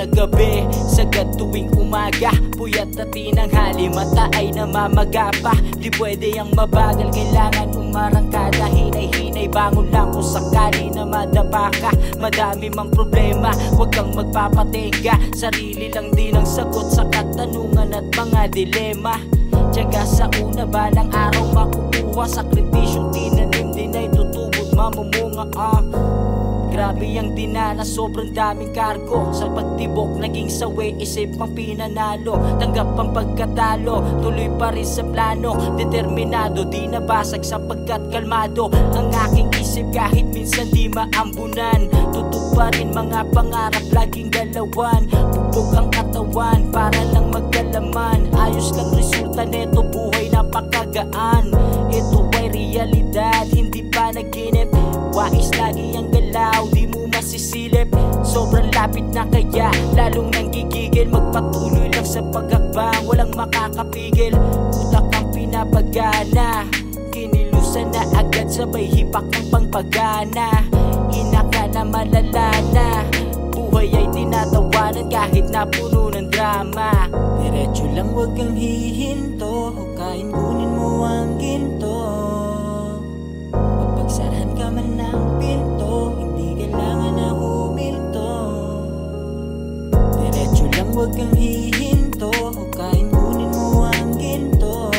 na gabi, sagad tuwing umaga, puyat na tinanghali, mata ay namamaga pa. Di pwede ang mabagal, kailangan umarangkada. Hinay-hinay, bangon lang kung sakali na madapa ka. Madami mang problema, huwag kang magpapatenga. Sarili lang din ang sagot sa katanungan at mga dilema. Tiyaga sa una, balang araw makukuha. Sakripisyong tinanim din ay tutubod, mamumunga. Grabe ang dinala, sobrang daming kargo. Sa pagtibok, naging sawi, isip pang pinanalo. Tanggap ang pagkatalo, tuloy pa rin sa plano. Determinado, di nabasag sapagkat kalmado ang aking isip kahit minsan di maambunan. Tutok pa rin mga pangarap, laging galawan. Bubog ang katawan, para lang magkalaman. Ayos lang resulta neto, buhay napakagaan. Ito ay realidad, hindi pa naginip. Wais lagi ang galaw, di mo masisilip. Sobrang lapit na kaya lalong nanggigigil. Magpatuloy lang sa pagakbang, walang makakapigil. Utak ang pinapagana, kinilusan na agad sabay hipak ng pangpagana. Inakala malala na, buhay ay tinatawanan kahit na puno ng drama. Diretso lang, wag kang hihinto, hukayin kunin mo ang ginto. Pagsarahan ka man ng pinto, hindi kailangan na huminto. Diretso lang, wag kang hihinto, hukayin kunin mo ang ginto.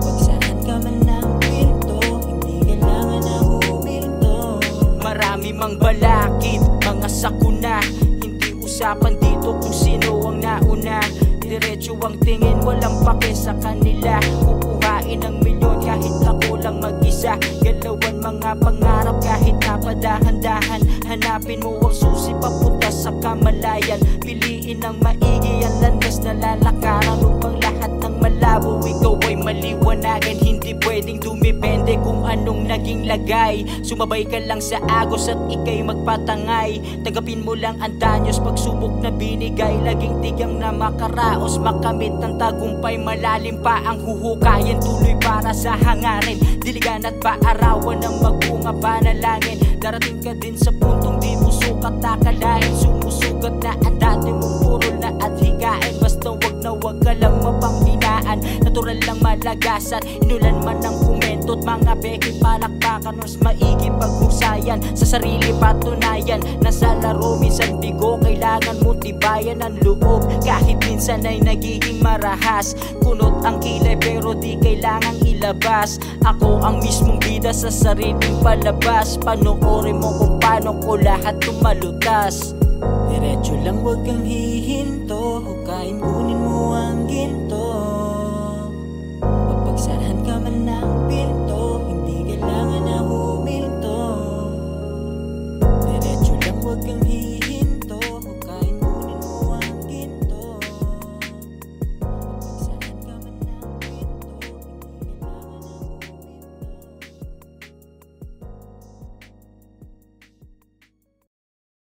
Pagsarahan ka man ng pinto, hindi kailangan na huminto. Marami mang balakid, mga sakuna, hindi usapan dito kung sino ang nauna. Diretso ang tingin, walang pake sa kanila. Kukuhain ang milyon kahit ako lang mag-isa. Galawan mga pangarap kahit napadahan-dahan. Hanapin mo ang susi papunta sa kamalayan. Piliin ang maigi ang landas na lalakaran. Upang lahat ng malabo ikaw ay maliwanagan. Hindi pwedeng dumipende kung anong naging lagay. Sumabay ka lang sa agos at ikay magpatangay. Tanggapin mo lang ang danyos, pagsubok na binigay. Laging tigang na makaraos, makamit ng tagumpay. Malalim pa ang huhukayan, tuloy para sa hangarin. Diligan at paarawan ng magbunga panalangin. Darating ka din sa puntong di mo sukat akalain. Sumusugat na ang dati mong purol na at higain. Basta wag ka lang mapanghinaan. Natural lang malagasan, inulan man ng kumento't mga beki palakpakan. Mas maigi paghuksayan, sa sarili patunayan. Nasa laro minsan bigo, kailangan mo tibayan ang loob. Kahit minsan ay nagiging marahas, kunot ang kilay pero di kailangang ilabas. Ako ang mismong bida sa sariling palabas. Panoorin mo kung paano ko lahat tumalutas. Diretso lang, wag kang hihinto, hukayin kunin mo ang ginto.